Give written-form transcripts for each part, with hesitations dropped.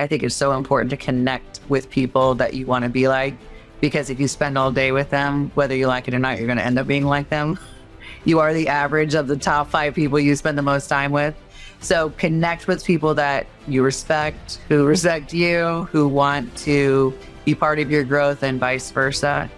I think it's so important to connect with people that you want to be like, because if you spend all day with them, whether you like it or not, you're going to end up being like them. You are the average of the top 5 people you spend the most time with. So connect with people that you respect, who respect you, who want to be part of your growth, and vice versa.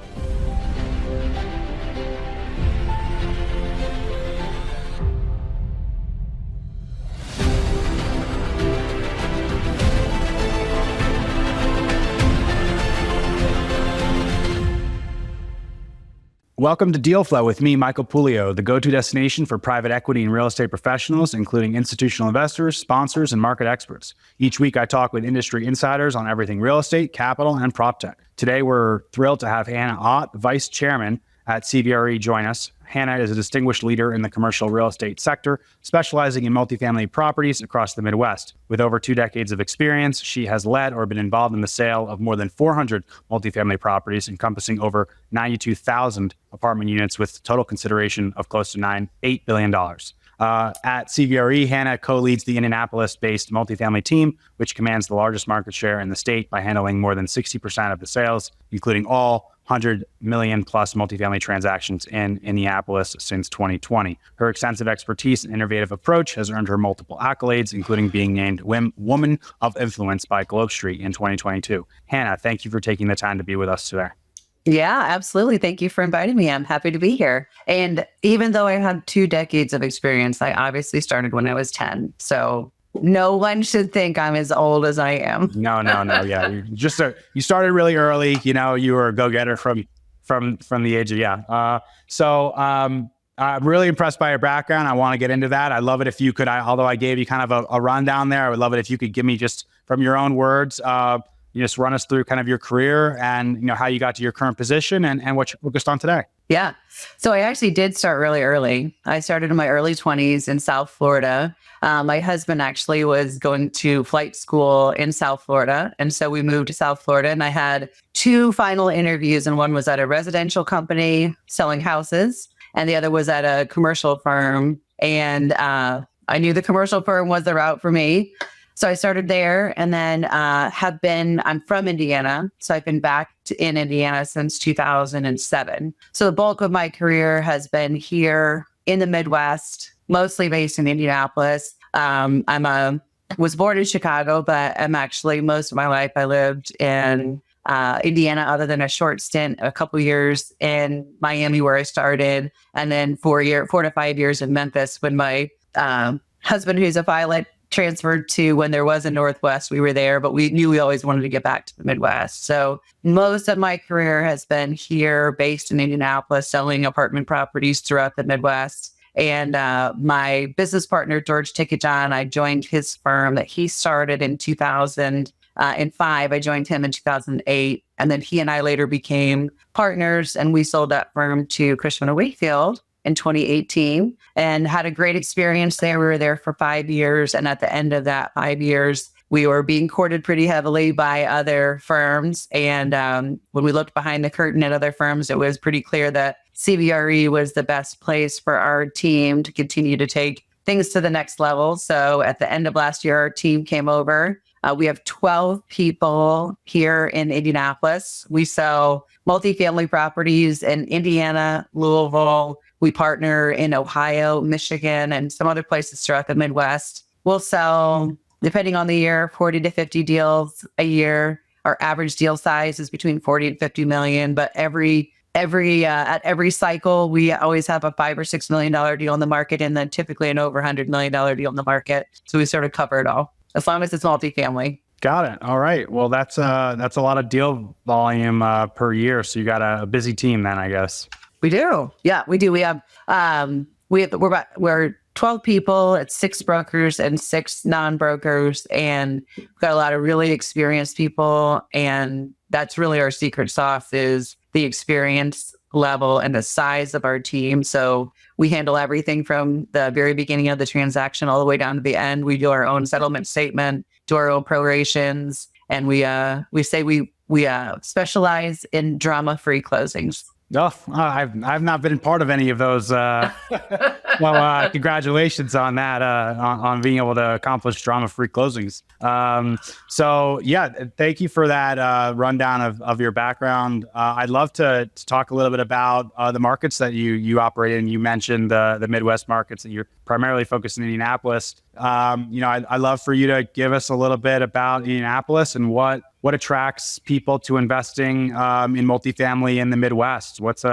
Welcome to Deal Flow with me, Michael Pulio, the go-to destination for private equity and real estate professionals, including institutional investors, sponsors, and market experts. Each week, I talk with industry insiders on everything real estate, capital, and prop tech. Today, we're thrilled to have Hannah Ott, Vice Chairman at CBRE, join us. Hannah is a distinguished leader in the commercial real estate sector, specializing in multifamily properties across the Midwest. With over 2 decades of experience, she has led or been involved in the sale of more than 400 multifamily properties, encompassing over 92,000 apartment units with total consideration of close to $8 billion. At CBRE, Hannah co-leads the Indianapolis-based multifamily team, which commands the largest market share in the state by handling more than 60% of the sales, including all 100 million plus multifamily transactions in Indianapolis since 2020. Her extensive expertise and innovative approach has earned her multiple accolades, including being named Woman of Influence by Globestreet in 2022. Hannah, thank you for taking the time to be with us today. Yeah, absolutely. Thank you for inviting me. I'm happy to be here. And even though I had 2 decades of experience, I obviously started when I was 10. So no one should think I'm as old as I am. No. Yeah, you started really early. You know, you were a go-getter from the age of I'm really impressed by your background. I want to get into that. I love it if you could. Although I gave you kind of a rundown there, I would love it if you could give me just from your own words. You just run us through kind of your career and how you got to your current position and what you're focused on today. Yeah. So I actually did start really early. I started in my early 20s in South Florida. My husband actually was going to flight school in South Florida. And so we moved to South Florida, and I had 2 final interviews, and one was at a residential company selling houses, and the other was at a commercial firm. And I knew the commercial firm was the route for me. So I started there, and then I'm from Indiana. So I've been back in Indiana since 2007. So the bulk of my career has been here in the Midwest, mostly based in Indianapolis. Was born in Chicago, but I'm actually, most of my life, I lived in Indiana, other than a short stint, a couple years in Miami where I started, and then 4 to 5 years in Memphis when my husband, who's a pilot, transferred to when there was a Northwest. We were there, but we knew we always wanted to get back to the Midwest. So most of my career has been here, based in Indianapolis, selling apartment properties throughout the Midwest. And my business partner, 𝐮𝐸𝐽, I joined his firm that he started in 2005. I joined him in 2008. And then he and I later became partners, and we sold that firm to Cushman & Wakefield in 2018 and had a great experience there. We were there for 5 years. And at the end of that 5 years, we were being courted pretty heavily by other firms. And when we looked behind the curtain at other firms, it was pretty clear that CBRE was the best place for our team to continue to take things to the next level. So at the end of last year, our team came over. We have 12 people here in Indianapolis. We sell multifamily properties in Indiana, Louisville. We partner in Ohio, Michigan, and some other places throughout the Midwest. We'll sell, depending on the year, 40 to 50 deals a year. Our average deal size is between 40 and 50 million, but at every cycle, we always have a $5 or $6 million deal in the market, and then typically an over $100 million deal in the market. So we sort of cover it all, as long as it's multifamily. Got it. All right. Well, that's a lot of deal volume per year. So you got a busy team then, I guess. We do. Yeah, we do. We have we're 12 people. It's 6 brokers and 6 non-brokers, and we've got a lot of really experienced people. And that's really our secret sauce, is the experience level and the size of our team. So we handle everything from the very beginning of the transaction all the way down to the end. We do our own settlement statement, do our own prorations, and we say we specialize in drama-free closings. No, I've not been part of any of those. Congratulations on that, on being able to accomplish drama-free closings. So yeah, thank you for that rundown of your background. I'd love to talk a little bit about the markets that you operate in. You mentioned the Midwest markets that you're primarily focused in Indianapolis. I'd love for you to give us a little bit about Indianapolis and what attracts people to investing in multifamily in the Midwest. Would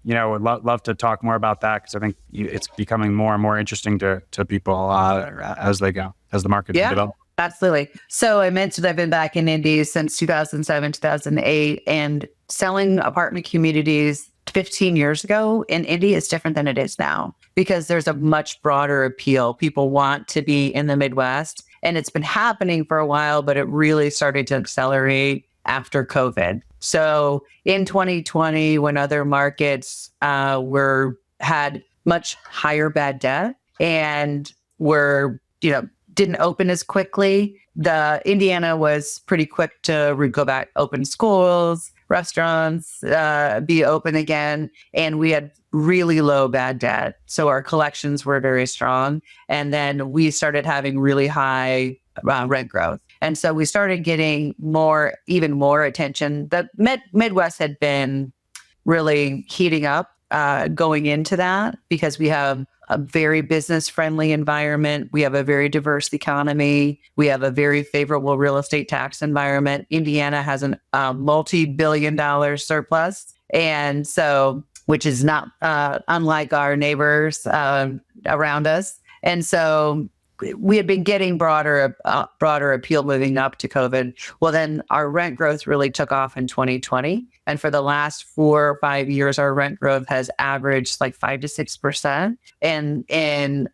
love to talk more about that, because I think it's becoming more and more interesting to people as the market develops. Absolutely. So I mentioned I've been back in Indy since 2007, 2008, and selling apartment communities 15 years ago in Indy is different than it is now, because there's a much broader appeal. People want to be in the Midwest, and it's been happening for a while, but it really started to accelerate after COVID. So in 2020, when other markets had much higher bad debt and didn't open as quickly, the Indiana was pretty quick to go back, open schools, restaurants, be open again. And we had really low bad debt. So our collections were very strong. And then we started having really high rent growth. And so we started getting even more attention. The Midwest had been really heating up going into that, because we have a very business-friendly environment. We have a very diverse economy. We have a very favorable real estate tax environment. Indiana has a multi-billion-dollar surplus, and so, which is not unlike our neighbors around us. And so we had been getting broader appeal moving up to COVID. Well, then our rent growth really took off in 2020. And for the last 4 or 5 years, our rent growth has averaged like 5 to 6%. And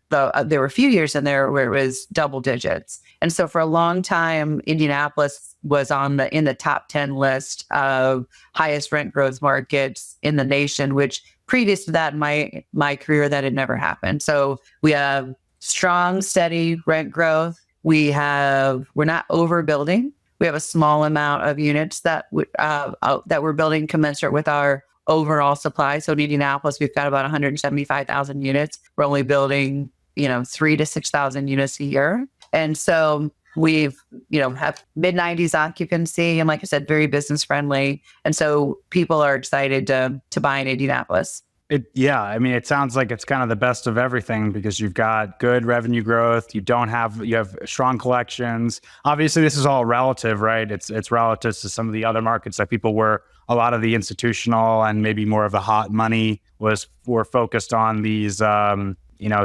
there were a few years in there where it was double digits. And so for a long time, Indianapolis was in the top 10 list of highest rent growth markets in the nation, which previous to that, in my career, that had never happened. So we have strong, steady rent growth. We're not overbuilding. We have a small amount of units that we're building commensurate with our overall supply. So in Indianapolis, we've got about 175,000 units. We're only building, 3,000 to 6,000 units a year. And so we've, have mid-90s occupancy. And like I said, very business friendly. And so people are excited to buy in Indianapolis. It sounds like it's kind of the best of everything, because you've got good revenue growth. You have strong collections. Obviously, this is all relative, right? It's relative to some of the other markets that people were, a lot of the institutional and maybe more of the hot money were focused on these,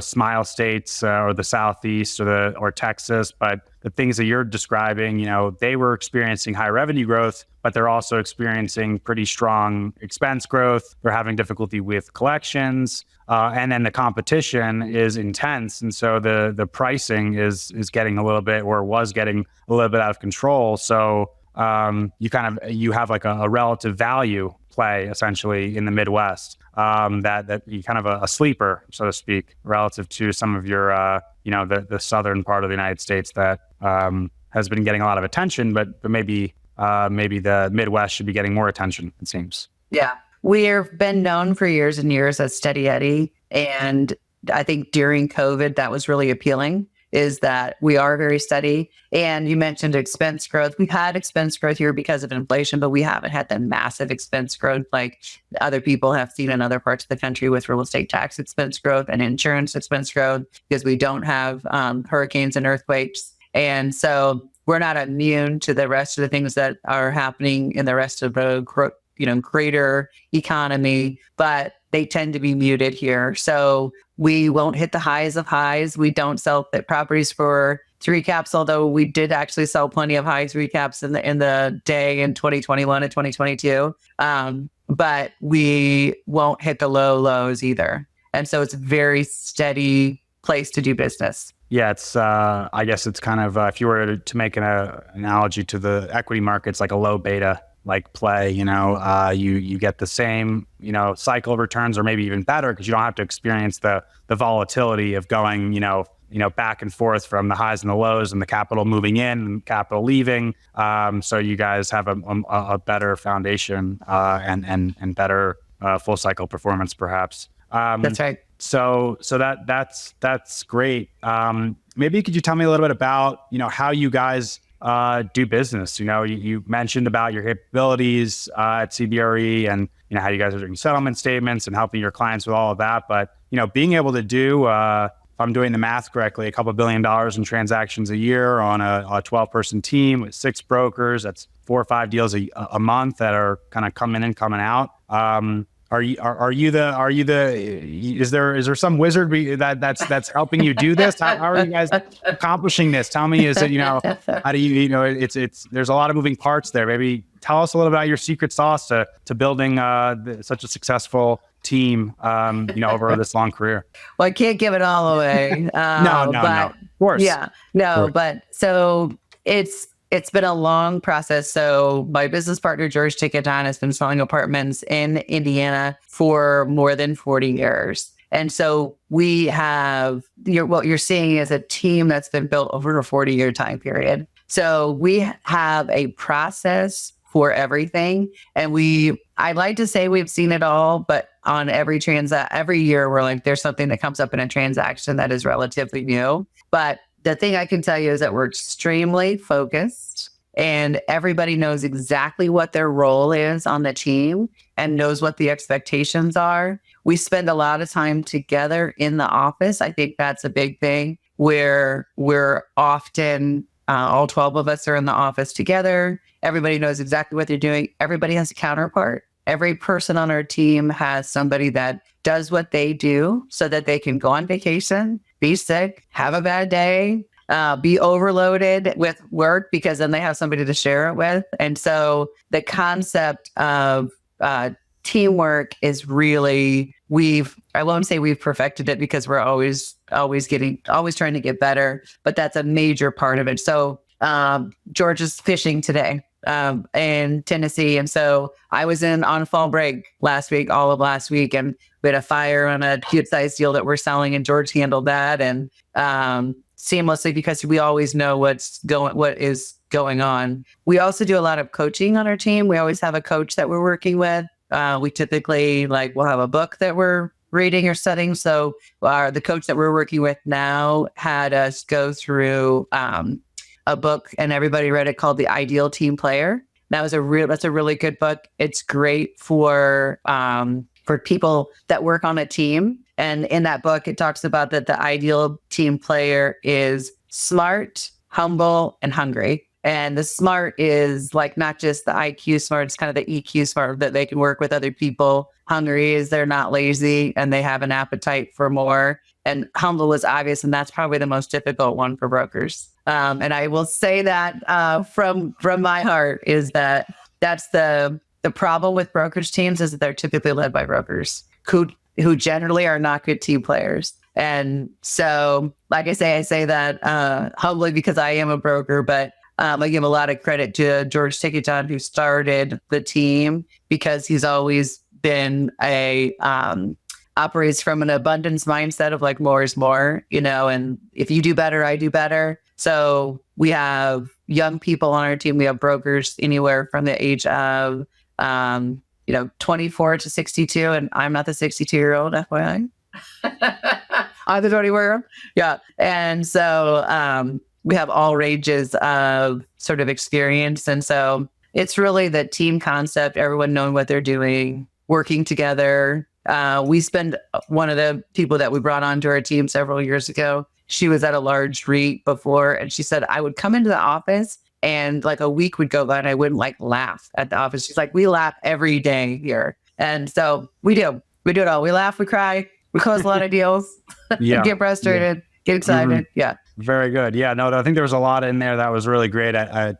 smile states or the Southeast or Texas. But the things that you're describing, they were experiencing high revenue growth, but they're also experiencing pretty strong expense growth. They're having difficulty with collections, and then the competition is intense, and so the pricing is getting a little bit, or was getting a little bit out of control. So you have like a relative value play essentially in the Midwest, that you kind of a sleeper, so to speak, relative to some of your the southern part of the United States that has been getting a lot of attention, but maybe the Midwest should be getting more attention, it seems. Yeah. We've been known for years and years as Steady Eddie. And I think during COVID, that was really appealing, is that we are very steady. And you mentioned expense growth. We've had expense growth here because of inflation, but we haven't had the massive expense growth like other people have seen in other parts of the country with real estate tax expense growth and insurance expense growth, because we don't have hurricanes and earthquakes. And so we're not immune to the rest of the things that are happening in the rest of the greater economy, but they tend to be muted here. So we won't hit the highs of highs. We don't sell properties for 3 caps, although we did actually sell plenty of high 3 caps in the day in 2021 and 2022. But we won't hit the low lows either. And so it's a very steady place to do business. Yeah, I guess it's kind of, if you were to make an analogy to the equity markets, like a low beta like play, you get the same, cycle returns, or maybe even better, because you don't have to experience the volatility of going, back and forth from the highs and the lows and the capital moving in and capital leaving. So you guys have a better foundation and better full cycle performance, perhaps. That's right. So that's great. Maybe could you tell me a little bit about, how you guys do business? You mentioned about your capabilities at CBRE and, how you guys are doing settlement statements and helping your clients with all of that. But, being able to do, if I'm doing the math correctly, a couple $1 billion in transactions a year on a 12-person team with 6 brokers, that's 4 or 5 deals a month that are kind of coming in, coming out. Is there some wizard that's helping you do this? How are you guys accomplishing this? Tell me, is it, how do it's there's a lot of moving parts there. Maybe tell us a little about your secret sauce to building such a successful team, over this long career. Well, I can't give it all away. No, of course. Yeah, no, but so it's been a long process. So my business partner, 𝐬𝐻𝐫𝐿 has been selling apartments in Indiana for more than 40 years. And so we have, what you're seeing is a team that's been built over a 40-year time period. So we have a process for everything. And I like to say we've seen it all, but on every year, we're like, there's something that comes up in a transaction that is relatively new. But the thing I can tell you is that we're extremely focused and everybody knows exactly what their role is on the team and knows what the expectations are. We spend a lot of time together in the office. I think that's a big thing where we're often, all 12 of us are in the office together. Everybody knows exactly what they're doing. Everybody has a counterpart. Every person on our team has somebody that does what they do so that they can go on vacation, be sick, have a bad day, be overloaded with work because then they have somebody to share it with. And so the concept of teamwork is really, I won't say we've perfected it because we're always trying to get better, but that's a major part of it. So George is fishing today in Tennessee. And so I was on fall break all of last week, and we had a fire on a cute size deal that we're selling, and George handled that and seamlessly because we always know what is going on. We also do a lot of coaching on our team. We always have a coach that we're working with. We typically we'll have a book that we're reading or studying. So the coach that we're working with now had us go through a book, and everybody read it, called The Ideal Team Player. That's a really good book. It's great for people that work on a team. And in that book, it talks about that the ideal team player is smart, humble, and hungry. And the smart is not just the IQ smart, it's kind of the EQ smart, that they can work with other people. Hungry is they're not lazy and they have an appetite for more. And humble is obvious, and that's probably the most difficult one for brokers. And I will say that from my heart is that's the problem with brokerage teams is that they're typically led by brokers who generally are not good team players. And so, like I say that humbly because I am a broker, but I give a lot of credit to 𝐬𝐻𝐫𝐿, who started the team, because he's always been operates from an abundance mindset of more is more, and if you do better, I do better. So we have young people on our team. We have brokers anywhere from the age of 24 to 62, and I'm not the 62-year-old, FYI. I'm the 24-year-old. Yeah. And so we have all ranges of sort of experience. And so it's really the team concept, everyone knowing what they're doing, working together. One of the people that we brought onto our team several years ago, she was at a large REIT before, and she said, I would come into the office and a week would go by and I wouldn't laugh at the office. She's like, we laugh every day here. And so we do it all. We laugh, we cry, we close a lot of deals, get frustrated, get excited. Mm-hmm. Yeah. Very good. Yeah, no, I think there was a lot in there that was really great. I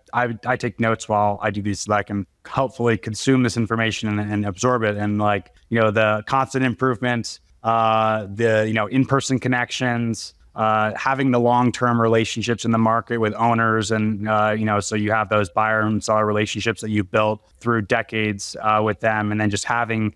take notes while I do these, so that I can hopefully consume this information and absorb it. And the constant improvement, the in-person connections, having the long-term relationships in the market with owners and, so you have those buyer and seller relationships that you've built through decades with them, and then just having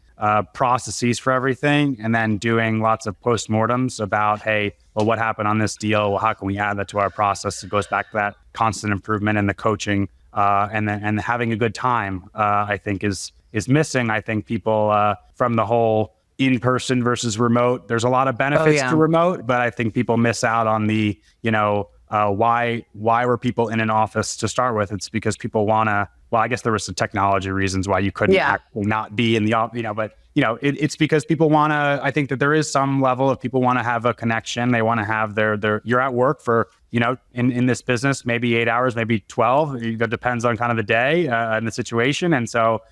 processes for everything, and then doing lots of postmortems about, hey, well, what happened on this deal? Well, how can we add that to our process? It goes back to that constant improvement and the coaching, and having a good time, I think is missing. I think people from the whole in-person versus remote, there's a lot of benefits to remote, but I think people miss out on the, why were people in an office to start with? It's because people want to, well, I guess there was some technology reasons why you couldn't actually not be in the office, but it's because people want to, I think that there is some level of people want to have a connection. They want to have you're at work for, in this business, maybe 8 hours, maybe 12. It depends on kind of the day and the situation. And so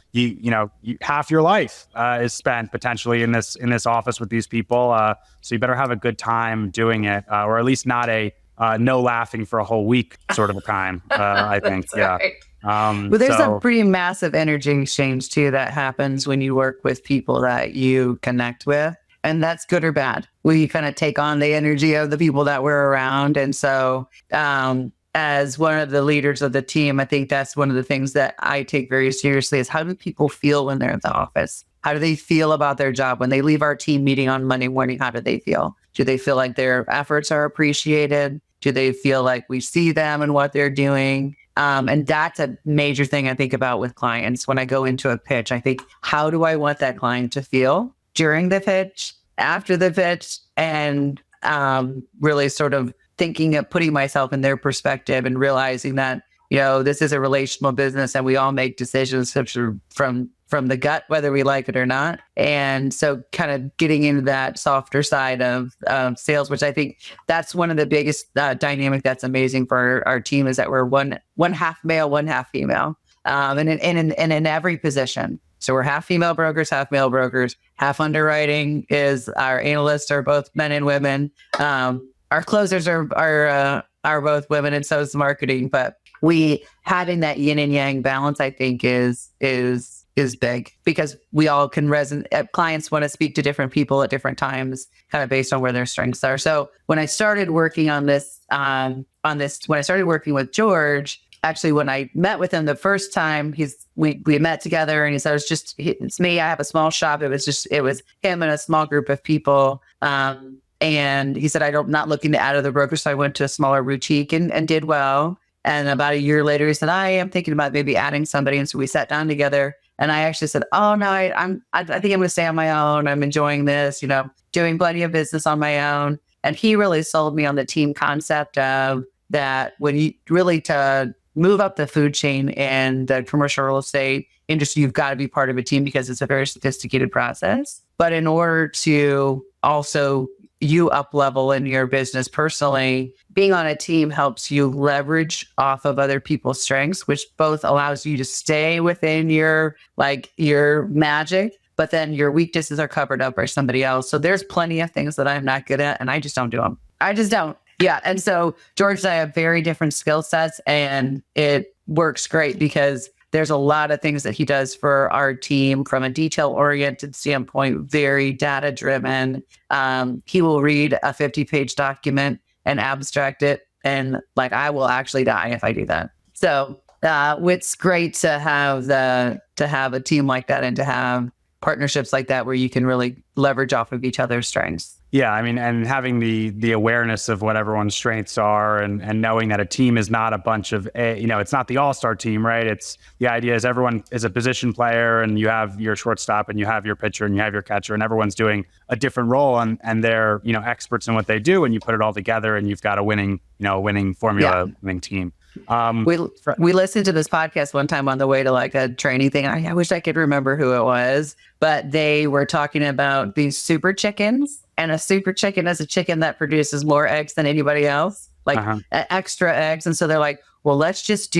half your life is spent potentially in this office with these people. So you better have a good time doing it, or at least not a no laughing for a whole week sort of a time. I think, right. Well, there's a pretty massive energy exchange too that happens when you work with people that you connect with. And that's good or bad. We kind of take on the energy of the people that we're around. And so as one of the leaders of the team, I think that's one of the things that I take very seriously is how do people feel when they're at the office? How do they feel about their job? When they leave our team meeting on Monday morning, how do they feel? Do they feel like their efforts are appreciated? Do they feel like we see them and what they're doing? And that's a major thing I think about with clients. When I go into a pitch, I think, how do I want that client to feel during the pitch, after the pitch, and really sort of thinking of putting myself in their perspective and realizing that, this is a relational business and we all make decisions from the gut, whether we like it or not. And so kind of getting into that softer side of sales, which I think that's one of the biggest dynamic that's amazing for our team, is that we're one half male, one half female, and in every position. So we're half female brokers, half male brokers, half underwriting is our analysts are both men and women. Our closers are both women, and so is marketing. But we having that yin and yang balance, I think, is big, because we all can resonate. Clients want to speak to different people at different times, kind of based on where their strengths are. So when I started working on this, when I started working with George, actually, when I met with him the first time, we met together, and he said, it's me. I have a small shop. It was him and a small group of people. And he said, I'm not looking to add other brokers. So I went to a smaller boutique and did well. And about a year later, he said, I am thinking about maybe adding somebody. And so we sat down together, and I actually said, oh no, I think I'm going to stay on my own. I'm enjoying this, doing plenty of business on my own. And he really sold me on the team concept of that when you really to move up the food chain in the commercial real estate industry, you've got to be part of a team because it's a very sophisticated process. But in order to also you up level in your business personally, being on a team helps you leverage off of other people's strengths, which both allows you to stay within your magic, but then your weaknesses are covered up by somebody else. So there's plenty of things that I'm not good at, and I just don't do them. I just don't. Yeah. And so George and I have very different skill sets, and it works great because there's a lot of things that he does for our team from a detail-oriented standpoint, very data-driven. He will read a 50-page document and abstract it, and I will actually die if I do that. So it's great to have a team like that and to have partnerships like that where you can really leverage off of each other's strengths. Yeah, I mean, and having the awareness of what everyone's strengths are, and knowing that a team is not a bunch of, it's not the all-star team, right? It's the idea is everyone is a position player, and you have your shortstop, and you have your pitcher, and you have your catcher, and everyone's doing a different role, and they're experts in what they do, and you put it all together, and you've got a winning formula, winning team. We listened to this podcast one time on the way to a training thing. I wish I could remember who it was, but they were talking about these super chickens. And a super chicken is a chicken that produces more eggs than anybody else, extra eggs. And so they're like, well, let's just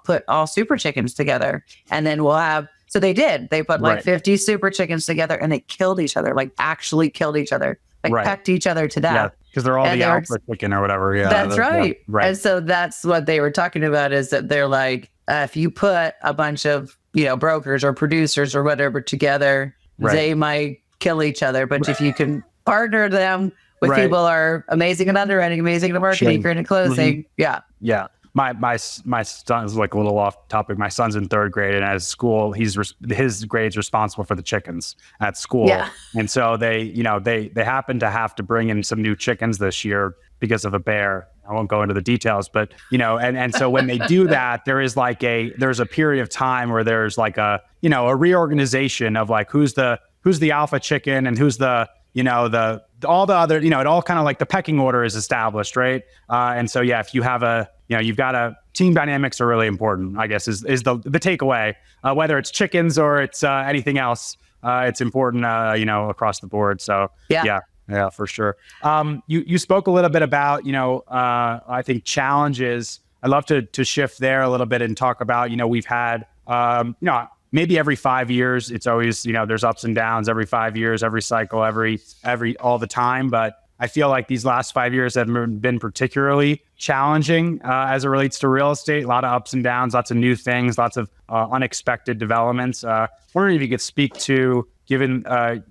put all super chickens together. And then we'll have, so they did. They put 50 super chickens together, and they killed each other, actually killed each other, pecked each other to death. Yeah, because they're all the alpha chicken or whatever. Yeah, that's right. Yeah, right. And so that's what they were talking about, is that they're like, if you put a bunch of, brokers or producers or whatever together, they might kill each other. But if you can partner them with Right. people are amazing at underwriting, amazing at marketing, Sure. great at closing. Yeah. Yeah. My son is like a little off topic. My son's in third grade, and at school, his grade's responsible for the chickens at school. Yeah. And so they happen to have to bring in some new chickens this year because of a bear. I won't go into the details, but and so when they do that, there's a period of time where there's like a reorganization of like who's the alpha chicken and who's the all the other, it all kind of like the pecking order is established, right? And so, yeah, if you have you've got team dynamics are really important, I guess, is the takeaway, whether it's chickens or it's anything else, it's important, across the board. So, yeah, for sure. You spoke a little bit about, I think challenges. I'd love to shift there a little bit and talk about, we've had, maybe every 5 years, it's always, there's ups and downs every 5 years, every cycle, every all the time. But I feel like these last 5 years have been particularly challenging as it relates to real estate. A lot of ups and downs, lots of new things, lots of unexpected developments. Wondering if you could speak to, given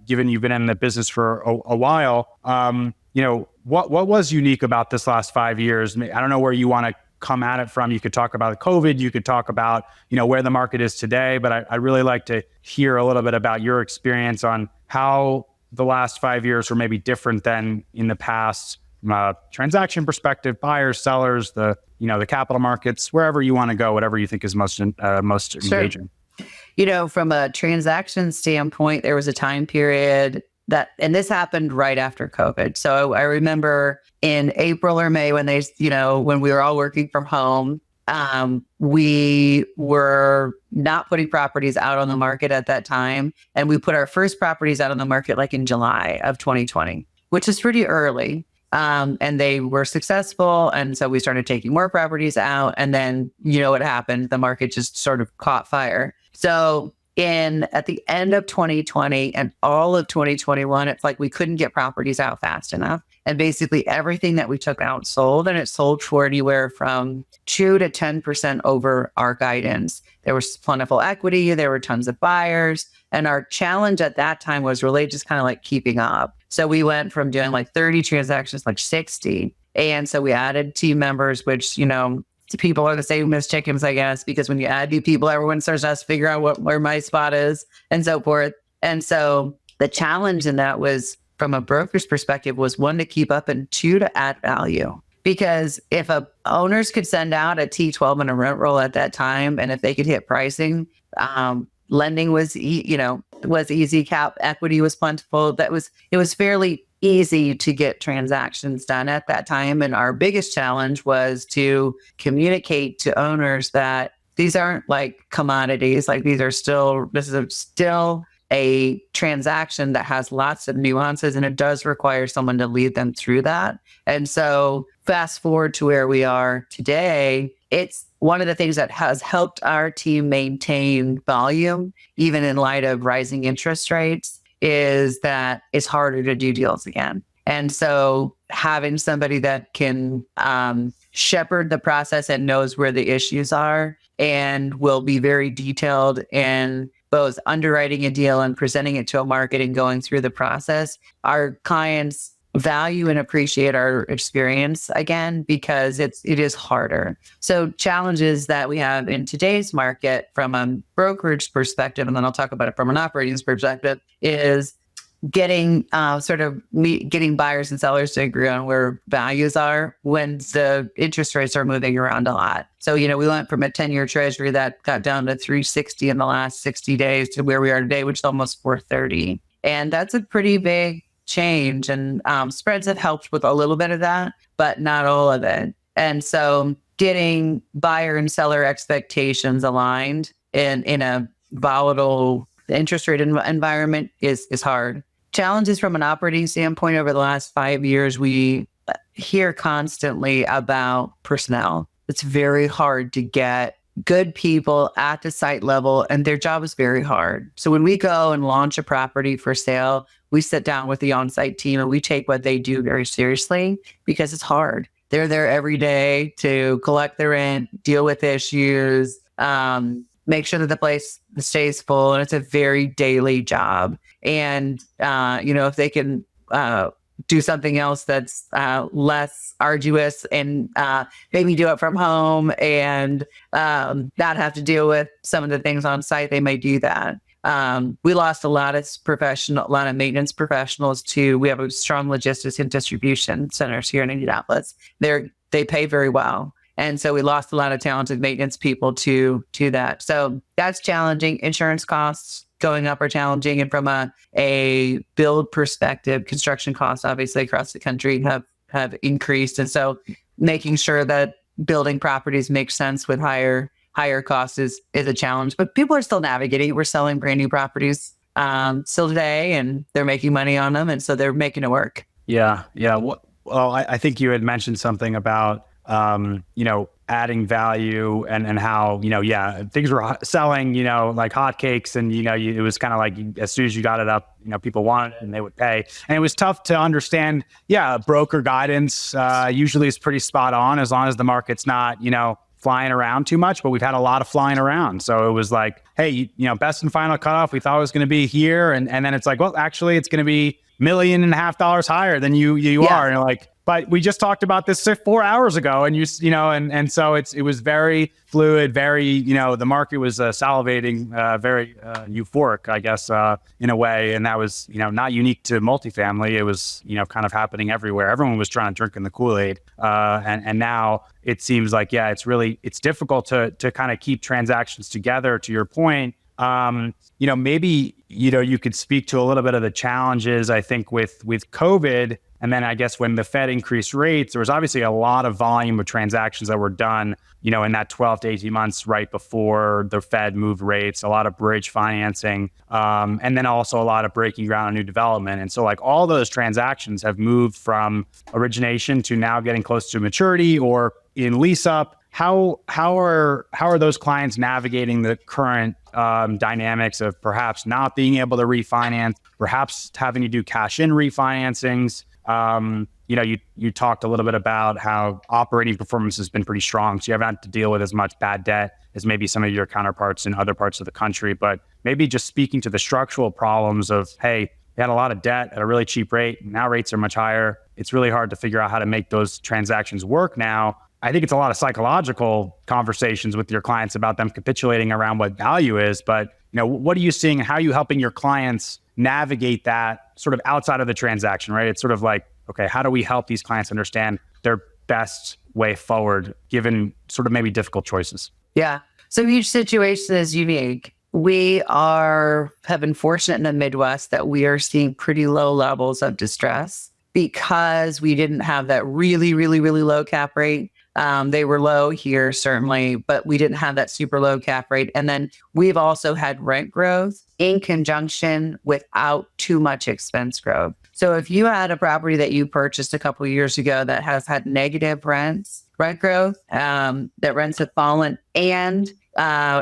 you've been in the business for a while, what was unique about this last 5 years? I don't know where you want to come at it from. You could talk about COVID, you could talk about, where the market is today, but I really like to hear a little bit about your experience on how the last 5 years were maybe different than in the past, from a transaction perspective, buyers, sellers, the capital markets, wherever you want to go, whatever you think is most engaging. From a transaction standpoint, there was a time period and this happened right after COVID. So I remember in April or May when when we were all working from home, we were not putting properties out on the market at that time. And we put our first properties out on the market like in July of 2020, which is pretty early. And they were successful. And so we started taking more properties out. And then, what happened? The market just sort of caught fire. So at the end of 2020 and all of 2021, it's like we couldn't get properties out fast enough. And basically everything that we took out sold, and it sold for anywhere from 2 to 10% over our guidance. There was plentiful equity. There were tons of buyers. And our challenge at that time was really just kind of like keeping up. So we went from doing like 30 transactions, like 60. And so we added team members, which, people are the same as chickens, I guess, because when you add new people, everyone starts to figure out where my spot is and so forth. And so the challenge in that was, from a broker's perspective, was one, to keep up, and two, to add value. Because if owners could send out a T12 and a rent roll at that time, and if they could hit pricing, lending was easy, cap equity was plentiful. It was fairly easy to get transactions done at that time. And our biggest challenge was to communicate to owners that these aren't like commodities. Like this is still a transaction that has lots of nuances, and it does require someone to lead them through that. And so fast forward to where we are today, it's one of the things that has helped our team maintain volume, even in light of rising interest rates, is that it's harder to do deals again. And so having somebody that can shepherd the process and knows where the issues are and will be very detailed in both underwriting a deal and presenting it to a market and going through the process, our clients value and appreciate our experience again, because it is harder. So challenges that we have in today's market from a brokerage perspective, and then I'll talk about it from an operating perspective, is getting getting buyers and sellers to agree on where values are when the interest rates are moving around a lot. So, we went from a 10-year treasury that got down to 360 in the last 60 days to where we are today, which is almost 430. And that's a pretty big change. And spreads have helped with a little bit of that, but not all of it. And so getting buyer and seller expectations aligned in a volatile interest rate environment is hard. Challenges from an operating standpoint over the last 5 years, we hear constantly about personnel. It's very hard to get good people at the site level, and their job is very hard. So when we go and launch a property for sale, we sit down with the on-site team and we take what they do very seriously, because it's hard. They're there every day to collect the rent, deal with issues, make sure that the place stays full. And it's a very daily job. And, if they can do something else that's less arduous and maybe do it from home and not have to deal with some of the things on site, they may do that. We lost a lot of maintenance professionals too. We have a strong logistics and distribution centers here in Indianapolis. They pay very well. And so we lost a lot of talented maintenance people to that. So that's challenging. Insurance costs going up are challenging. And from a build perspective, construction costs obviously across the country have increased. And so making sure that building properties make sense with higher costs is a challenge. But people are still navigating. We're selling brand new properties still today, and they're making money on them. And so they're making it work. Yeah. Well, I think you had mentioned something about adding value and how, things were selling, like hotcakes, and, it was kind of like as soon as you got it up, people wanted it and they would pay. And it was tough to understand. Yeah. Broker guidance usually is pretty spot on as long as the market's not, flying around too much, but we've had a lot of flying around. So it was like, hey, best and final cutoff, we thought it was going to be here. And then it's like, well, actually it's going to be $1.5 million higher than you are. And you're like, but we just talked about this 4 hours ago, and and so it was very fluid, very, the market was salivating, very euphoric, I guess, in a way. And that was, not unique to multifamily. It was, kind of happening everywhere. Everyone was trying to drink in the Kool-Aid. And now it seems like, it's difficult to kind of keep transactions together, to your point. Maybe, you could speak to a little bit of the challenges, I think, with COVID. And then I guess when the Fed increased rates, there was obviously a lot of volume of transactions that were done, in that 12 to 18 months right before the Fed moved rates, a lot of bridge financing, and then also a lot of breaking ground on new development. And so like all those transactions have moved from origination to now getting close to maturity or in lease up. How are those clients navigating the current dynamics of perhaps not being able to refinance, perhaps having to do cash in refinancings? You talked a little bit about how operating performance has been pretty strong. So you haven't had to deal with as much bad debt as maybe some of your counterparts in other parts of the country. But maybe just speaking to the structural problems of, hey, they had a lot of debt at a really cheap rate. Now rates are much higher. It's really hard to figure out how to make those transactions work now. I think it's a lot of psychological conversations with your clients about them capitulating around what value is. But, what are you seeing? How are you helping your clients navigate that sort of outside of the transaction, right? It's sort of like, okay, how do we help these clients understand their best way forward, given sort of maybe difficult choices? Yeah. So each situation is unique. We have been fortunate in the Midwest that we are seeing pretty low levels of distress because we didn't have that really, really, really low cap rate. They were low here, certainly, but we didn't have that super low cap rate. And then we've also had rent growth in conjunction without too much expense growth. So if you had a property that you purchased a couple of years ago that has had negative rent growth, that rents have fallen and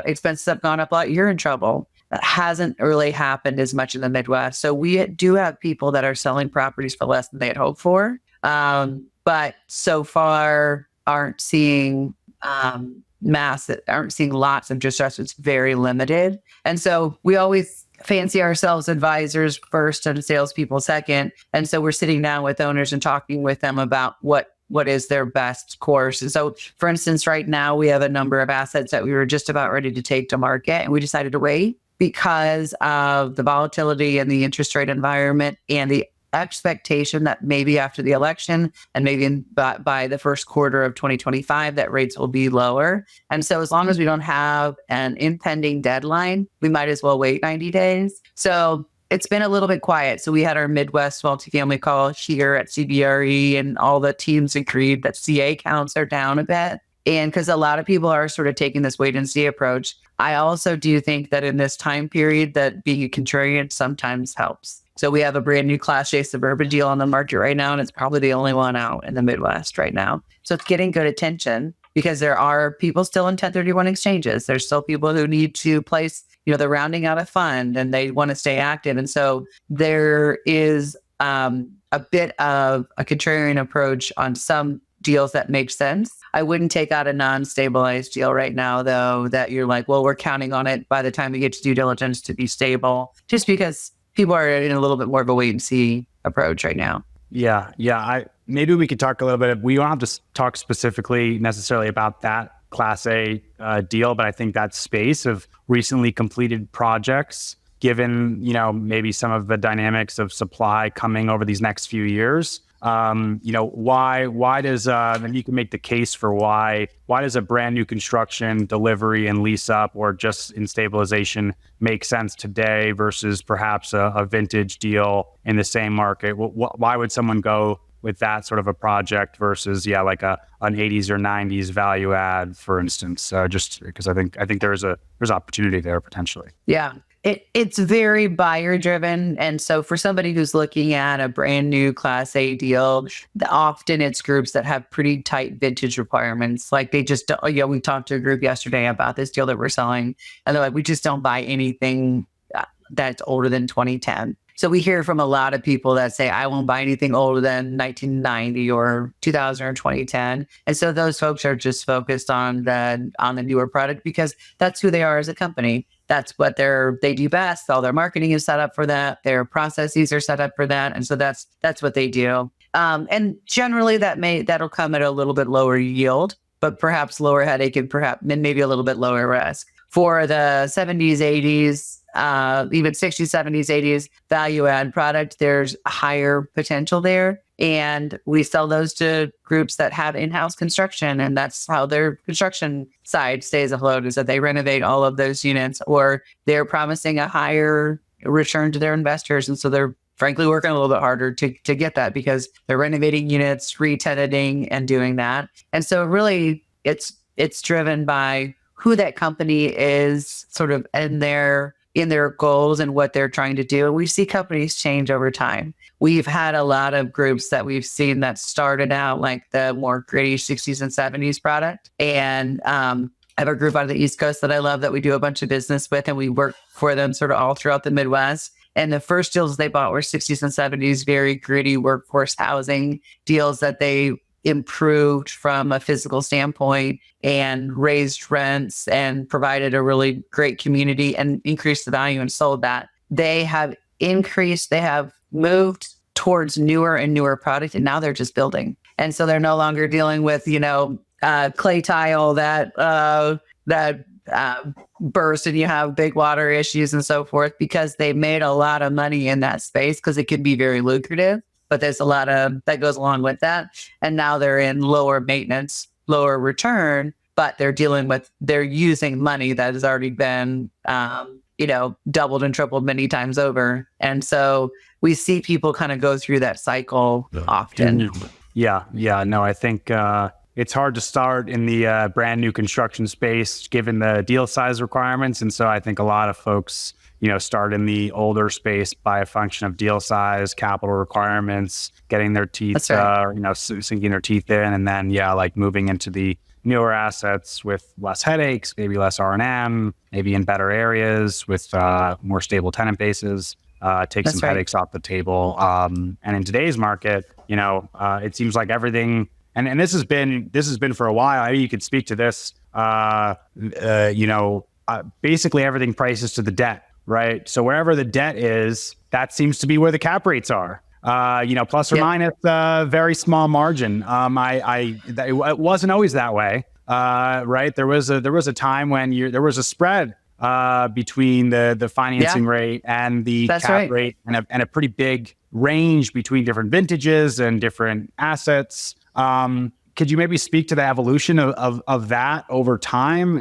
expenses have gone up a lot, you're in trouble. That hasn't really happened as much in the Midwest. So we do have people that are selling properties for less than they had hoped for. But so far, aren't seeing lots of distress. It's very limited. And so we always fancy ourselves advisors first and salespeople second. And so we're sitting down with owners and talking with them about what is their best course. And so, for instance, right now we have a number of assets that we were just about ready to take to market, and we decided to wait because of the volatility and the interest rate environment and the expectation that maybe after the election and maybe by the first quarter of 2025, that rates will be lower. And so as long as we don't have an impending deadline, we might as well wait 90 days. So it's been a little bit quiet. So we had our Midwest multifamily call here at CBRE, and all the teams agreed that CA counts are down a bit. And because a lot of people are sort of taking this wait and see approach, I also do think that in this time period that being a contrarian sometimes helps. So we have a brand new Class A suburban deal on the market right now, and it's probably the only one out in the Midwest right now. So it's getting good attention because there are people still in 1031 exchanges. There's still people who need to place, they're rounding out a fund and they want to stay active. And so there is a bit of a contrarian approach on some deals that make sense. I wouldn't take out a non-stabilized deal right now, though, that you're like, well, we're counting on it by the time we get to due diligence to be stable, just because people are in a little bit more of a wait and see approach right now. Yeah. Maybe we could talk a little bit. We don't have to talk specifically necessarily about that Class A deal, but I think that space of recently completed projects, given, maybe some of the dynamics of supply coming over these next few years, why does, and you can make the case for why does a brand new construction, delivery and lease up, or just in stabilization make sense today versus perhaps a vintage deal in the same market? Why would someone go with that sort of a project versus, like an 80s or 90s value add, for instance, just because I think there's opportunity there potentially. Yeah. It's very buyer driven. And so for somebody who's looking at a brand new Class A deal, often it's groups that have pretty tight vintage requirements. Like they just, we talked to a group yesterday about this deal that we're selling. And they're like, we just don't buy anything that's older than 2010. So we hear from a lot of people that say, I won't buy anything older than 1990 or 2000 or 2010. And so those folks are just focused on the newer product because that's who they are as a company. That's what they do best. All their marketing is set up for that. Their processes are set up for that. And so that's what they do. And generally that'll come at a little bit lower yield, but perhaps lower headache and maybe a little bit lower risk. For the 70s, 80s, even 60s, 70s, 80s value add product, there's higher potential there. And we sell those to groups that have in-house construction. And that's how their construction side stays afloat, is that they renovate all of those units, or they're promising a higher return to their investors. And so they're frankly working a little bit harder to get that because they're renovating units, re-tenanting and doing that. And so really it's driven by who that company is sort of in their goals and what they're trying to do. And we see companies change over time. We've had a lot of groups that we've seen that started out like the more gritty 60s and 70s product. And I have a group out of the East Coast that I love that we do a bunch of business with, and we work for them sort of all throughout the Midwest. And the first deals they bought were 60s and 70s, very gritty workforce housing deals that they improved from a physical standpoint and raised rents and provided a really great community and increased the value and sold that. They have moved towards newer and newer product, and now they're just building. And so they're no longer dealing with, clay tile that burst and you have big water issues and so forth, because they made a lot of money in that space because it can be very lucrative. But there's a lot of that goes along with that. And now they're in lower maintenance, lower return, but they're using money that has already been, doubled and tripled many times over. And so we see people kind of go through that cycle often. Yeah. No, I think it's hard to start in the brand new construction space given the deal size requirements. And so I think a lot of folks start in the older space by a function of deal size, capital requirements, getting their teeth, sinking their teeth in, and then, moving into the newer assets with less headaches, maybe less R&M, maybe in better areas with more stable tenant bases, take some headaches off the table. And in today's market, it seems like everything, and this has been for a while. You could speak to this. Basically everything prices to the debt. Right. So wherever the debt is, that seems to be where the cap rates are, plus or minus a very small margin. It wasn't always that way. Right. There was a time when there was a spread between the financing rate and the cap rate, and a pretty big range between different vintages and different assets. Could you maybe speak to the evolution of that over time,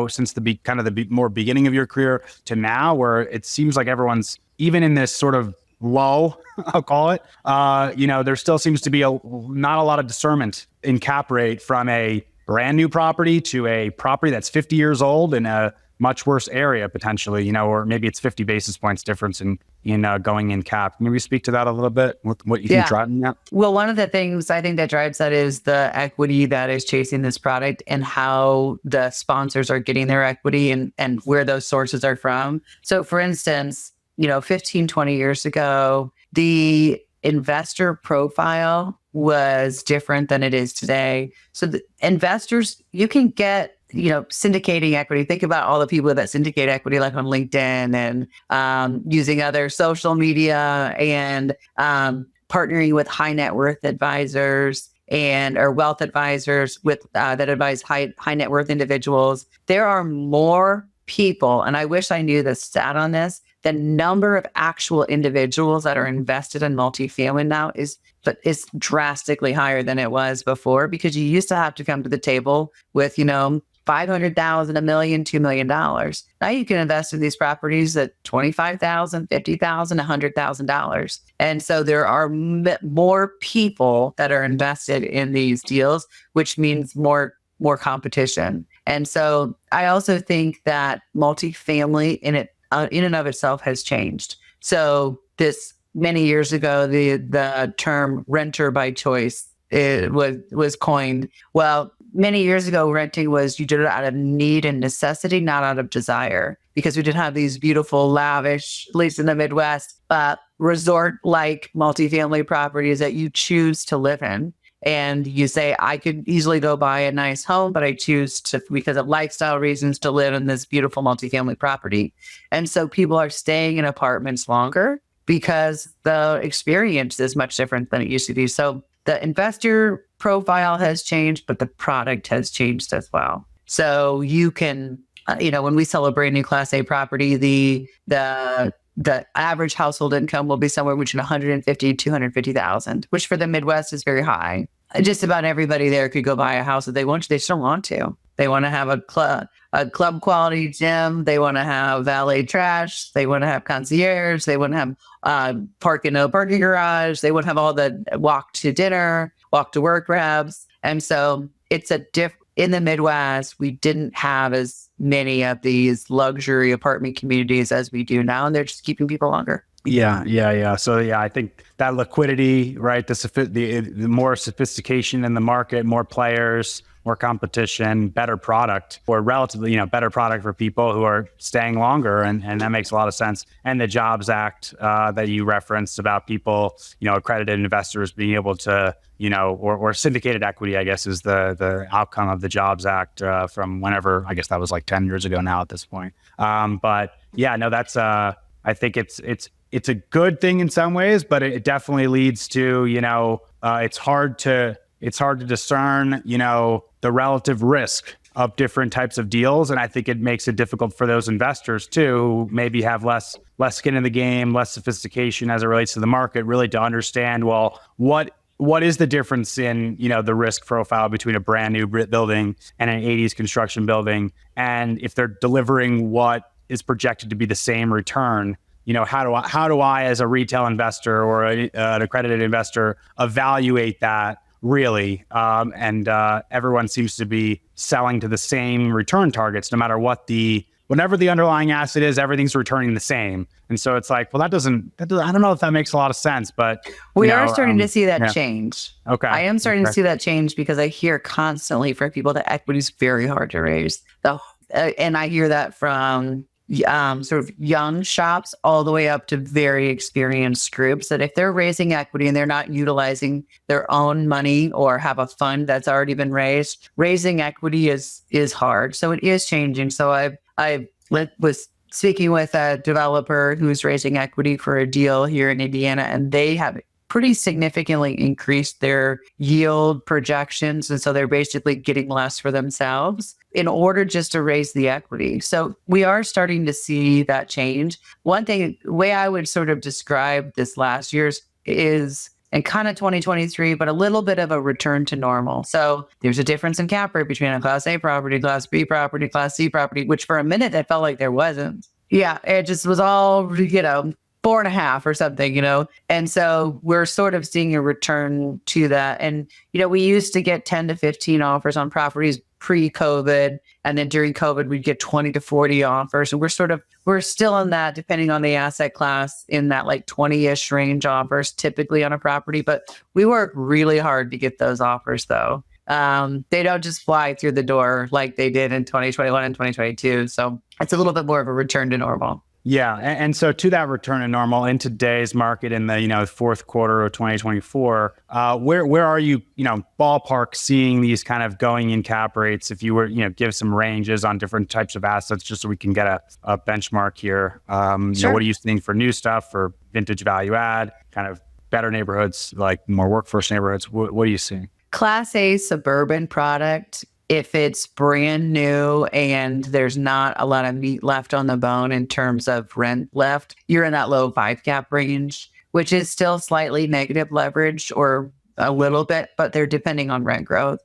since the more beginning of your career to now, where it seems like everyone's, even in this sort of lull, I'll call it, there still seems to be not a lot of discernment in cap rate from a brand new property to a property that's 50 years old in a much worse area potentially, or maybe it's 50 basis points difference in going in cap. Maybe speak to that a little bit, what you think driving that? Well, one of the things I think that drives that is the equity that is chasing this product and how the sponsors are getting their equity and where those sources are from. So for instance, 15, 20 years ago, the investor profile was different than it is today. So the investors, you can get syndicating equity. Think about all the people that syndicate equity, like on LinkedIn and using other social media and partnering with high net worth advisors or wealth advisors that advise high net worth individuals. There are more people, and I wish I knew the stat on this, the number of actual individuals that are invested in multifamily now is drastically higher than it was before, because you used to have to come to the table with, $500,000, $1 million, $2 million. Now you can invest in these properties at $25,000, $50,000, $100,000. And so there are more people that are invested in these deals, which means more competition. And so I also think that multifamily in and of itself has changed. So many years ago, the term renter by choice was coined. Well, many years ago, renting you did it out of need and necessity, not out of desire, because we didn't have these beautiful, lavish, at least in the Midwest, resort-like multifamily properties that you choose to live in. And you say, I could easily go buy a nice home, but I choose to, because of lifestyle reasons, to live in this beautiful multifamily property. And so people are staying in apartments longer because the experience is much different than it used to be. So the investor profile has changed, but the product has changed as well. So you can, when we sell a brand new Class A property, the average household income will be somewhere between $150,000 to $250,000, which for the Midwest is very high. Just about everybody there could go buy a house if they want to. They just don't want to. They want to have a club quality gym. They want to have valet trash. They want to have concierge. They want to have park in no parking garage. They want to have all the walk to dinner, walk to work grabs. And so it's in the Midwest, we didn't have as many of these luxury apartment communities as we do now, and they're just keeping people longer. Yeah. So I think that liquidity, right? The more sophistication in the market, more players, more competition, better product, or relatively, better product for people who are staying longer. And that makes a lot of sense. And the Jobs Act that you referenced about people, accredited investors being able to, or syndicated equity, I guess, is the outcome of the Jobs Act from whenever, I guess that was like 10 years ago now at this point. But yeah, no, that's, I think it's a good thing in some ways, but it definitely leads to, it's hard to discern, the relative risk of different types of deals. And I think it makes it difficult for those investors too, who maybe have less skin in the game, less sophistication as it relates to the market, really to understand, well, what is the difference in, the risk profile between a brand new building and an 80s construction building? And if they're delivering what is projected to be the same return, how do I as a retail investor or an accredited investor evaluate that really? And everyone seems to be selling to the same return targets, no matter whatever the underlying asset is, everything's returning the same. And so it's like, well, I don't know if that makes a lot of sense, but we are starting to see that change. Okay. I am starting to see that change because I hear constantly from people that equity is very hard to raise. And I hear that from sort of young shops all the way up to very experienced groups, that if they're raising equity and they're not utilizing their own money or have a fund that's already been raised, raising equity is hard. So it is changing. So I was speaking with a developer who's raising equity for a deal here in Indiana, and they have pretty significantly increased their yield projections. And so they're basically getting less for themselves in order just to raise the equity. So we are starting to see that change. One way I would sort of describe this last year's is, and kind of 2023, but a little bit of a return to normal. So there's a difference in cap rate between a Class A property, Class B property, Class C property, which for a minute it felt like there wasn't. Yeah, it just was all, 4.5 or something, And so we're sort of seeing a return to that. And, we used to get 10 to 15 offers on properties pre-COVID. And then during COVID, we'd get 20 to 40 offers. And we're still in that, depending on the asset class, in that like 20-ish range offers typically on a property. But we work really hard to get those offers though. They don't just fly through the door like they did in 2021 and 2022. So it's a little bit more of a return to normal. Yeah. And so to that return to normal in today's market in the, fourth quarter of 2024, where are you, ballpark seeing these kind of going in cap rates? If you were, give some ranges on different types of assets, just so we can get a benchmark here. Sure. What are you seeing for new stuff, for vintage value add, kind of better neighborhoods, like more workforce neighborhoods? What are you seeing? Class A suburban product, if it's brand new and there's not a lot of meat left on the bone in terms of rent left, you're in that low 5 cap range, which is still slightly negative leverage or a little bit, but they're depending on rent growth.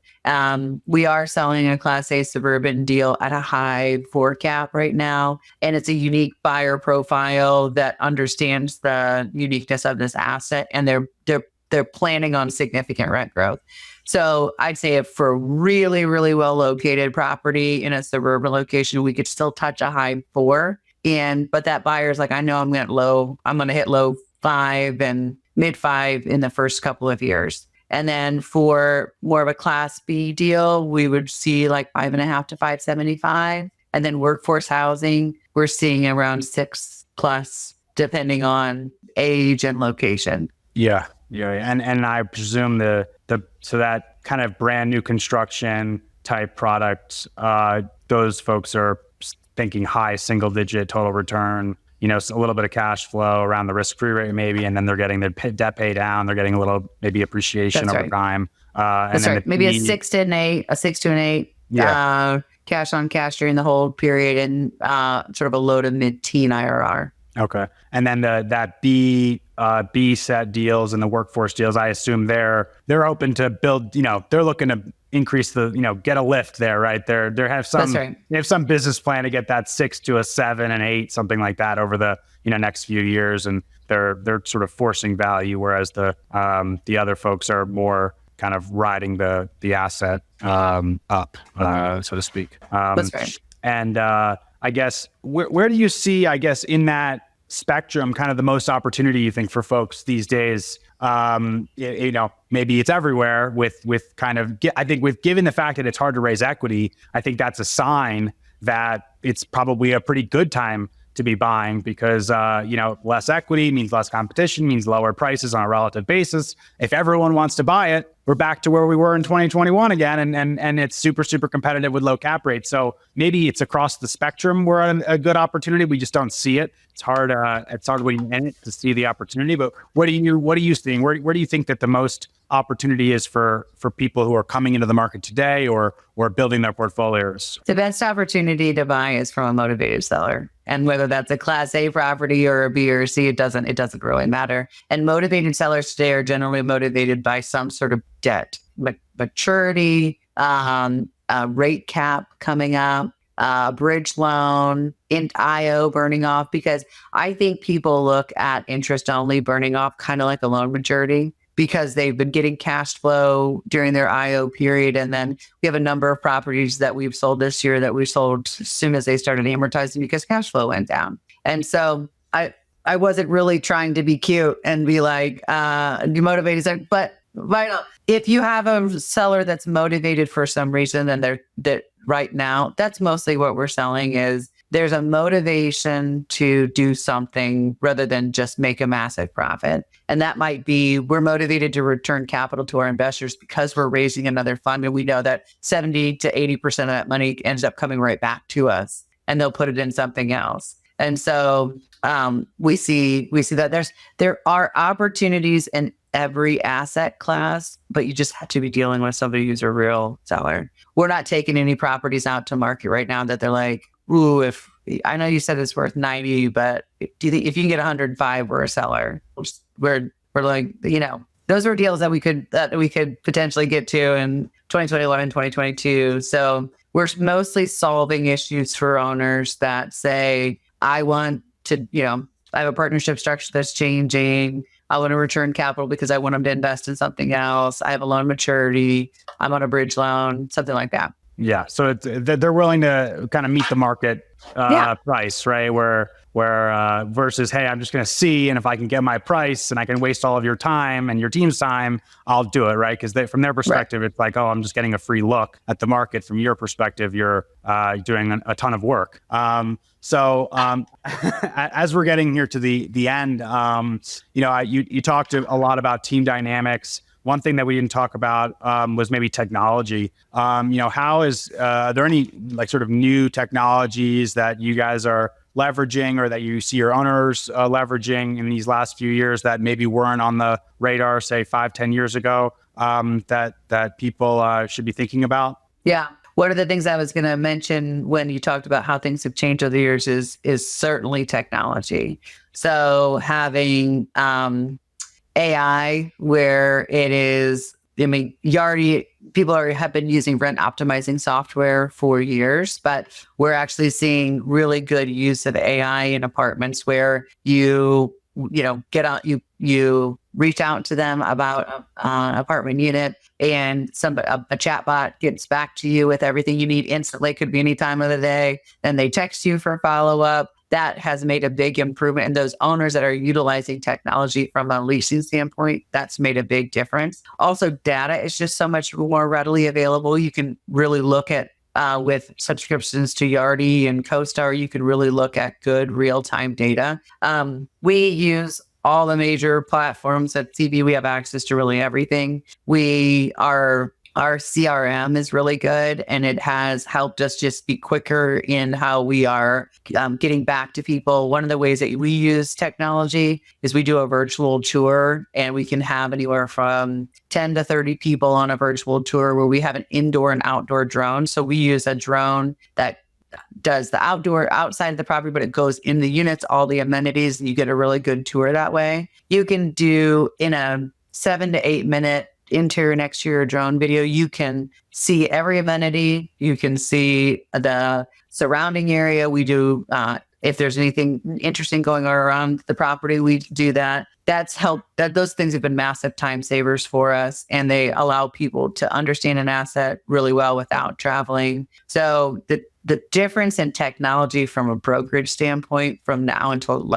We are selling a Class A suburban deal at a high 4 cap right now, and it's a unique buyer profile that understands the uniqueness of this asset, and they're planning on significant rent growth. So I'd say if for really, really well located property in a suburban location, we could still touch a high 4. But that buyer's like, I know I'm going to hit low 5 and mid 5 in the first couple of years. And then for more of a Class B deal, we would see like 5.5 to 5.75. And then workforce housing, we're seeing around 6+, depending on age and location. Yeah. And I presume so that kind of brand new construction type product, those folks are thinking high single digit total return, a little bit of cash flow around the risk-free rate maybe, and then they're getting their debt pay down, they're getting a little maybe appreciation over time. That's right. Maybe a 6 to an 8, cash on cash during the hold period, and sort of a low to mid-teen IRR. Okay. And then that B set deals and the workforce deals, I assume they're open to build, they're looking to increase get a lift there, right? They have some business plan to get that 6 to a 7 and 8, something like that over the, next few years. And they're sort of forcing value, whereas the other folks are more kind of riding the asset up, so to speak. That's right. And I guess where do you see, in that spectrum, kind of the most opportunity you think for folks these days? Maybe it's everywhere with kind of, I think with given the fact that it's hard to raise equity, I think that's a sign that it's probably a pretty good time to be buying because, less equity means less competition, means lower prices on a relative basis. If everyone wants to buy it, we're back to where we were in 2021 again, and it's super, super competitive with low cap rates. So maybe it's across the spectrum we're a good opportunity. We just don't see it. It's hard when you're in it to see the opportunity. But what are you seeing? Where do you think that the most opportunity is for people who are coming into the market today or building their portfolios? The best opportunity to buy is from a motivated seller. And whether that's a Class A property or a B or a C, it doesn't really matter. And motivated sellers today are generally motivated by some sort of debt, maturity, rate cap coming up, bridge loan, IO burning off, because I think people look at interest only burning off kind of like a loan maturity, because they've been getting cash flow during their IO period. And then we have a number of properties that we've sold this year that we sold as soon as they started amortizing because cash flow went down. And so I wasn't really trying to be cute and be like, demotivated, but if you have a seller that's motivated for some reason, then that right now, that's mostly what we're selling is there's a motivation to do something rather than just make a massive profit. And that might be, we're motivated to return capital to our investors because we're raising another fund. And we know that 70 to 80% of that money ends up coming right back to us, and they'll put it in something else. And so we see that there are opportunities in every asset class, but you just have to be dealing with somebody who's a real seller. We're not taking any properties out to market right now that they're like, ooh, if I know you said it's worth 90, but do you think if you can get 105, we're a seller? We're like, those are deals that we could potentially get to in 2021 and 2022. So we're mostly solving issues for owners that say, I want to, I have a partnership structure that's changing. I want to return capital because I want them to invest in something else. I have a loan maturity. I'm on a bridge loan, something like that. Yeah. So they're willing to kind of meet the market price, right? Where versus, hey, I'm just going to see, and if I can get my price and I can waste all of your time and your team's time, I'll do it, right? Because from their perspective, It's like, oh, I'm just getting a free look at the market. From your perspective, you're doing a ton of work. So as we're getting here to the end, you talked a lot about team dynamics. One thing that we didn't talk about was maybe technology. How are there any like sort of new technologies that you guys are leveraging or that you see your owners leveraging in these last few years that maybe weren't on the radar, say 5-10 years ago, that people should be thinking about? Yeah. One of the things I was going to mention when you talked about how things have changed over the years is certainly technology. So having AI where it is, I mean, people already have been using rent optimizing software for years, but we're actually seeing really good use of AI in apartments where you get out, you reach out to them about an apartment unit, and a chatbot gets back to you with everything you need instantly. Could be any time of the day. Then they text you for follow up. That has made a big improvement. And those owners that are utilizing technology from a leasing standpoint, that's made a big difference. Also, data is just so much more readily available. You can really look at with subscriptions to Yardi and CoStar, you can really look at good real-time data. We use all the major platforms at CB. We have access to really everything. Our CRM is really good, and it has helped us just be quicker in how we are getting back to people. One of the ways that we use technology is we do a virtual tour, and we can have anywhere from 10 to 30 people on a virtual tour where we have an indoor and outdoor drone. So we use a drone that does the outside of the property, but it goes in the units, all the amenities, and you get a really good tour that way. You can do in a 7 to 8 minute interior and exterior drone video, you can see every amenity. You can see the surrounding area. We do, if there's anything interesting going on around the property, we do that. That's helped. Those things have been massive time savers for us, and they allow people to understand an asset really well without traveling. So the difference in technology from a brokerage standpoint from now until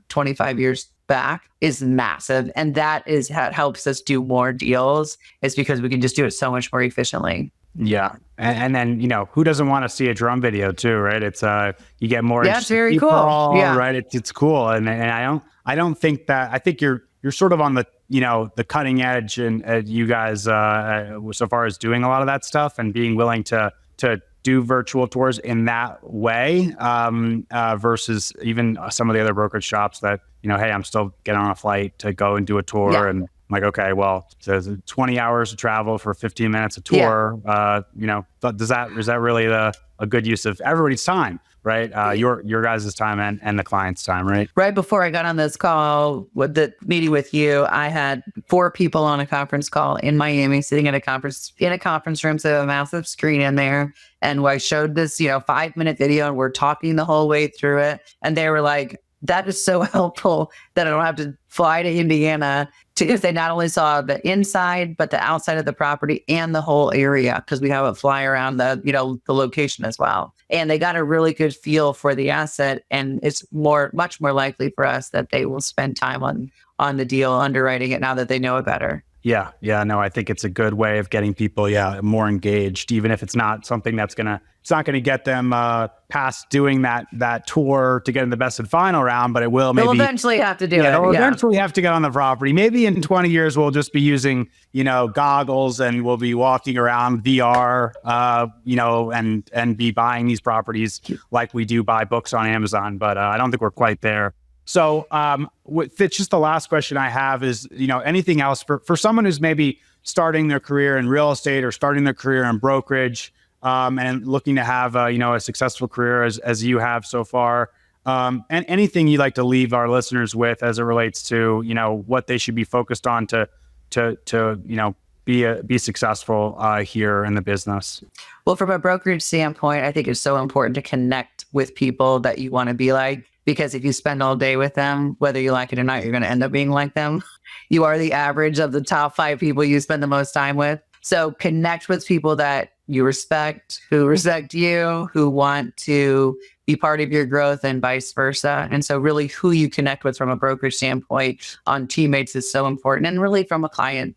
25 years back is massive. And that is how it helps us do more deals, is because we can just do it so much more efficiently. Yeah. And then, who doesn't want to see a drone video too, right? It's, you get more. Yeah, it's very people, cool. Yeah. Right. It's cool. And I don't think that, I think you're sort of on the, the cutting edge and you guys, so far as doing a lot of that stuff and being willing to do virtual tours in that way, versus even some of the other brokerage shops that, hey, I'm still getting on a flight to go and do a tour. Yeah. And I'm like, okay, well, so 20 hours of travel for 15 minutes a tour. Yeah. Is that really a good use of everybody's time, right? Your guys' time and the client's time, right? Right before I got on this call with the meeting with you, I had 4 people on a conference call in Miami, sitting in a conference room, so a massive screen in there. And I showed this, 5-minute video, and we're talking the whole way through it. And they were like, that is so helpful that I don't have to fly to Indiana because they not only saw the inside, but the outside of the property and the whole area, because we have it fly around the location as well. And they got a really good feel for the asset, and it's much more likely for us that they will spend time on the deal, underwriting it now that they know it better. Yeah. No, I think it's a good way of getting people, more engaged, even if it's not something it's not going to get them past doing that tour to get in the best and final round, but it will maybe. They'll eventually have to do it. They'll eventually have to get on the property. Maybe in 20 years, we'll just be using, goggles, and we'll be walking around VR, and be buying these properties like we do buy books on Amazon. But I don't think we're quite there. So it's just the last question I have is, anything else for someone who's maybe starting their career in real estate or starting their career in brokerage, and looking to have a successful career as you have so far, and anything you'd like to leave our listeners with as it relates to what they should be focused on to be successful here in the business. Well, from a brokerage standpoint, I think it's so important to connect with people that you want to be like, because if you spend all day with them, whether you like it or not, you're going to end up being like them. You are the average of the top 5 people you spend the most time with. So connect with people that you respect, who respect you, who want to be part of your growth, and vice versa. And so really who you connect with from a brokerage standpoint on teammates is so important. And really from a client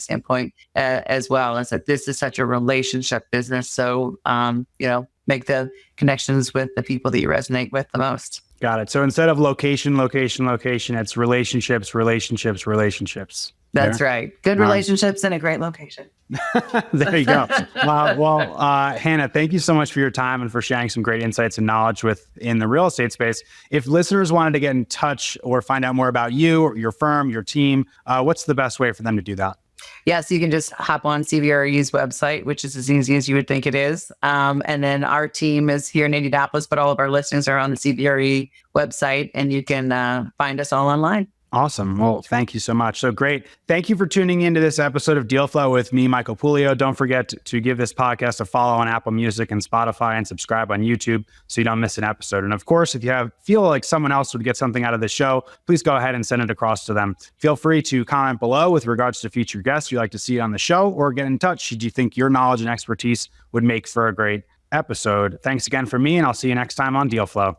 standpoint as well, is that this is such a relationship business. So, make the connections with the people that you resonate with the most. Got it. So instead of location, it's relationships. That's right. Good relationships in a great location. There you go. Hannah, thank you so much for your time and for sharing some great insights and knowledge in the real estate space. If listeners wanted to get in touch or find out more about you or your firm, your team, what's the best way for them to do that? Yeah, so you can just hop on CBRE's website, which is as easy as you would think it is. And then our team is here in Indianapolis, but all of our listings are on the CBRE website, and you can find us all online. Awesome. Well, thank you so much. So great. Thank you for tuning into this episode of Deal Flow with me, Michael Puleo. Don't forget to give this podcast a follow on Apple Music and Spotify, and subscribe on YouTube so you don't miss an episode. And of course, if you feel like someone else would get something out of the show, please go ahead and send it across to them. Feel free to comment below with regards to future guests you'd like to see on the show, or get in touch should you think your knowledge and expertise would make for a great episode. Thanks again from me, and I'll see you next time on Deal Flow.